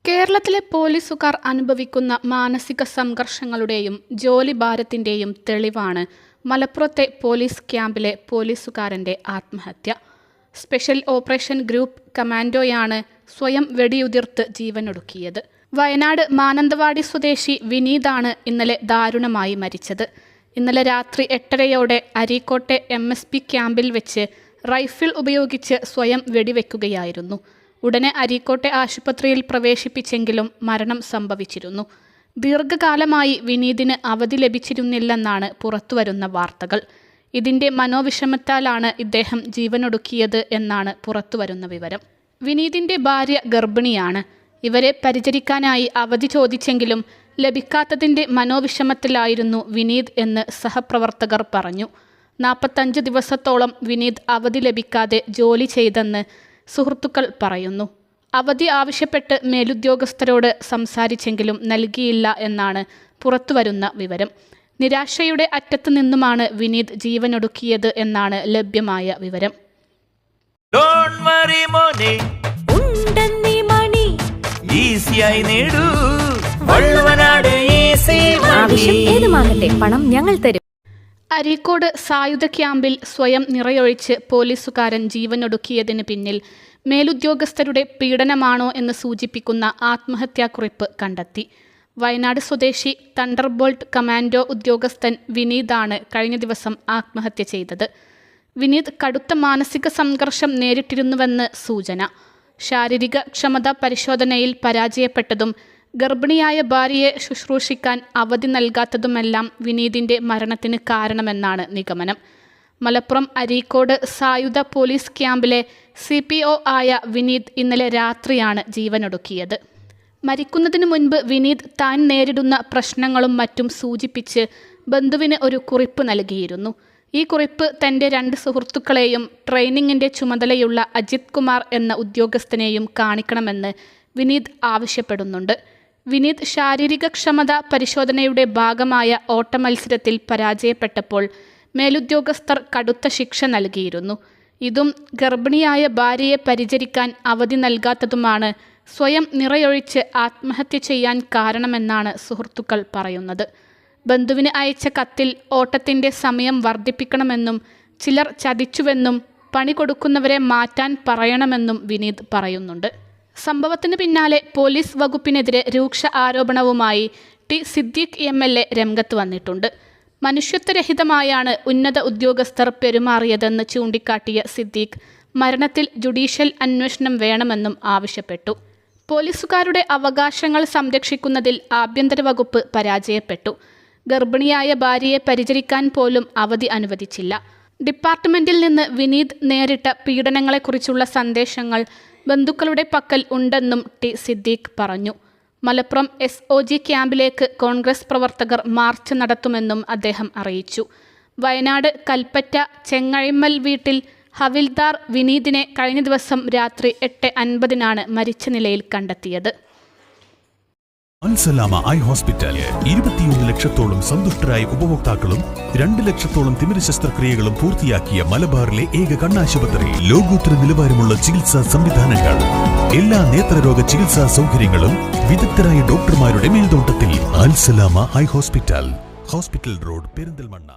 കേരളത്തിലെ പോലീസുകാർ അനുഭവിക്കുന്ന മാനസിക സംഘർഷങ്ങളുടെയും ജോലിഭാരത്തിന്റെയും തെളിവാണ് മലപ്പുറത്തെ പോലീസ് ക്യാമ്പിലെ പോലീസുകാരന്റെ ആത്മഹത്യ. സ്പെഷ്യൽ ഓപ്പറേഷൻ ഗ്രൂപ്പ് കമാൻഡോയാണ് സ്വയം വെടിയുതിർത്ത് ജീവനൊടുക്കിയത്. വയനാട് മാനന്തവാടി സ്വദേശി വിനീതാണ് ഇന്നലെ ദാരുണമായി മരിച്ചത്. ഇന്നലെ രാത്രി 8:30 അരീക്കോട്ടെ MSP ക്യാമ്പിൽ വെച്ച് റൈഫിൾ ഉപയോഗിച്ച് സ്വയം വെടിവെക്കുകയായിരുന്നു. ഉടനെ അരീക്കോട്ടെ ആശുപത്രിയിൽ പ്രവേശിപ്പിച്ചെങ്കിലും മരണം സംഭവിച്ചിരുന്നു. ദീർഘകാലമായി വിനീതിന് അവധി ലഭിച്ചിരുന്നില്ലെന്നാണ് പുറത്തുവരുന്ന വാർത്തകൾ. ഇതിന്റെ മനോവിഷമത്താലാണ് ഇദ്ദേഹം ജീവനൊടുക്കിയത് എന്നാണ് പുറത്തുവരുന്ന വിവരം. വിനീതിന്റെ ഭാര്യ ഗർഭിണിയാണ്. ഇവരെ പരിചരിക്കാനായി അവധി ചോദിച്ചെങ്കിലും ലഭിക്കാത്തതിന്റെ മനോവിഷമത്തിലായിരുന്നു വിനീത് എന്ന് സഹപ്രവർത്തകർ പറഞ്ഞു. 45 ദിവസത്തോളം വിനീത് അവധി ലഭിക്കാതെ ജോലി ചെയ്തെന്ന് സുഹൃത്തുക്കൾ പറയുന്നു. അവധി ആവശ്യപ്പെട്ട് മേലുദ്യോഗസ്ഥരോട് സംസാരിച്ചെങ്കിലും നൽകിയില്ല എന്നാണ് പുറത്തുവരുന്ന വിവരം. നിരാശയുടെ അറ്റത്തു നിന്നുമാണ് വിനീത് ജീവനൊടുക്കിയത് എന്നാണ് ലഭ്യമായ വിവരം. പണം ഞങ്ങൾ തരും. അരീക്കോട് സായുധ ക്യാമ്പിൽ സ്വയം നിറയൊഴിച്ച് പോലീസുകാരൻ ജീവനൊടുക്കിയതിന് പിന്നിൽ മേലുദ്യോഗസ്ഥരുടെ പീഡനമാണോ എന്ന് സൂചിപ്പിക്കുന്ന ആത്മഹത്യാക്കുറിപ്പ് കണ്ടെത്തി. വയനാട് സ്വദേശി തണ്ടർബോൾട്ട് കമാൻഡോ ഉദ്യോഗസ്ഥൻ വിനീതാണ് കഴിഞ്ഞ ദിവസം ആത്മഹത്യ ചെയ്തത്. വിനീത് കടുത്ത മാനസിക സംഘർഷം നേരിട്ടിരുന്നുവെന്ന് സൂചന. ശാരീരിക ക്ഷമതാ പരിശോധനയിൽ പരാജയപ്പെട്ടതും ഗർഭിണിയായ ഭാര്യയെ ശുശ്രൂഷിക്കാൻ അവധി നൽകാത്തതുമെല്ലാം വിനീതിന്റെ മരണത്തിന് കാരണമെന്നാണ് നിഗമനം. മലപ്പുറം അരീക്കോട് സായുധ പോലീസ് ക്യാമ്പിലെ CPO ആയ വിനീത് ഇന്നലെ രാത്രിയാണ് ജീവനൊടുക്കിയത്. മരിക്കുന്നതിന് മുൻപ് വിനീത് താൻ നേരിടുന്ന പ്രശ്നങ്ങളും മറ്റും സൂചിപ്പിച്ച് ബന്ധുവിന് ഒരു കുറിപ്പ് നൽകിയിരുന്നു. ഈ കുറിപ്പ് തൻ്റെ 2 സുഹൃത്തുക്കളെയും ട്രെയിനിങ്ങിൻ്റെ ചുമതലയുള്ള അജിത് കുമാർ എന്ന ഉദ്യോഗസ്ഥനെയും കാണിക്കണമെന്ന് വിനീത് ആവശ്യപ്പെടുന്നുണ്ട്. വിനീത് ശാരീരിക ക്ഷമതാ പരിശോധനയുടെ ഭാഗമായ ഓട്ടമത്സരത്തിൽ പരാജയപ്പെട്ടപ്പോൾ മേലുദ്യോഗസ്ഥർ കടുത്ത ശിക്ഷ നൽകിയിരുന്നു. ഇതും ഗർഭിണിയായ ഭാര്യയെ പരിചരിക്കാൻ അവധി നൽകാത്തതുമാണ് സ്വയം നിറയൊഴിച്ച് ആത്മഹത്യ ചെയ്യാൻ കാരണമെന്നാണ് സുഹൃത്തുക്കൾ പറയുന്നത്. ബന്ധുവിന് അയച്ച കത്തിൽ ഓട്ടത്തിൻ്റെ സമയം വർദ്ധിപ്പിക്കണമെന്നും ചിലർ ചതിച്ചുവെന്നും പണി കൊടുക്കുന്നവരെ മാറ്റാൻ പറയണമെന്നും വിനീത് പറയുന്നുണ്ട്. സംഭവത്തിന് പിന്നാലെ പോലീസ് വകുപ്പിനെതിരെ രൂക്ഷ ആരോപണവുമായി ടി സിദ്ദീഖ് MLA രംഗത്ത് വന്നിട്ടുണ്ട്. മനുഷ്യത്വരഹിതമായാണ് ഉന്നത ഉദ്യോഗസ്ഥർ പെരുമാറിയതെന്ന് ചൂണ്ടിക്കാട്ടിയ സിദ്ദീഖ് മരണത്തിൽ ജുഡീഷ്യൽ അന്വേഷണം വേണമെന്നും ആവശ്യപ്പെട്ടു. പോലീസുകാരുടെ അവകാശങ്ങൾ സംരക്ഷിക്കുന്നതിൽ ആഭ്യന്തര വകുപ്പ് പരാജയപ്പെട്ടു. ഗർഭിണിയായ ഭാര്യയെ പരിചരിക്കാൻ പോലും അവധി അനുവദിച്ചില്ല. ഡിപ്പാർട്ട്മെന്റിൽ നിന്ന് വിനീത് നേരിട്ട പീഡനങ്ങളെക്കുറിച്ചുള്ള സന്ദേശങ്ങൾ ബന്ധുക്കളുടെ പക്കൽ ഉണ്ടെന്നും ടി സിദ്ദീഖ് പറഞ്ഞു. മലപ്പുറം SOG ക്യാമ്പിലേക്ക് കോൺഗ്രസ് പ്രവർത്തകർ മാർച്ച് നടത്തുമെന്നും അദ്ദേഹം അറിയിച്ചു. വയനാട് കൽപ്പറ്റ ചെങ്ങഴിമ്മൽ വീട്ടിൽ ഹവിൽദാർ വിനീതിനെ കഴിഞ്ഞ ദിവസം രാത്രി 8:50 മരിച്ച നിലയിൽ കണ്ടെത്തിയത്. അൽസലാമ ഐ ഹോസ്പിറ്റൽ 21 ലക്ഷത്തോളം സന്തുഷ്ടരായ ഉപഭോക്താക്കളും 2 ലക്ഷത്തോളം തിമിര ശസ്ത്രക്രിയകളും പൂർത്തിയാക്കിയ മലബാറിലെ ഏക കണ്ണാശുപത്രി. ലോകോത്തര നിലവാരമുള്ള ചികിത്സാ സംവിധാനങ്ങൾ, എല്ലാ നേത്രരോഗ ചികിത്സാ സൗകര്യങ്ങളും വിദഗ്ധരായ ഡോക്ടർമാരുടെ മേൽനോട്ടത്തിൽ. Al Salama eye hospital, hospital road, Perinthalmanna.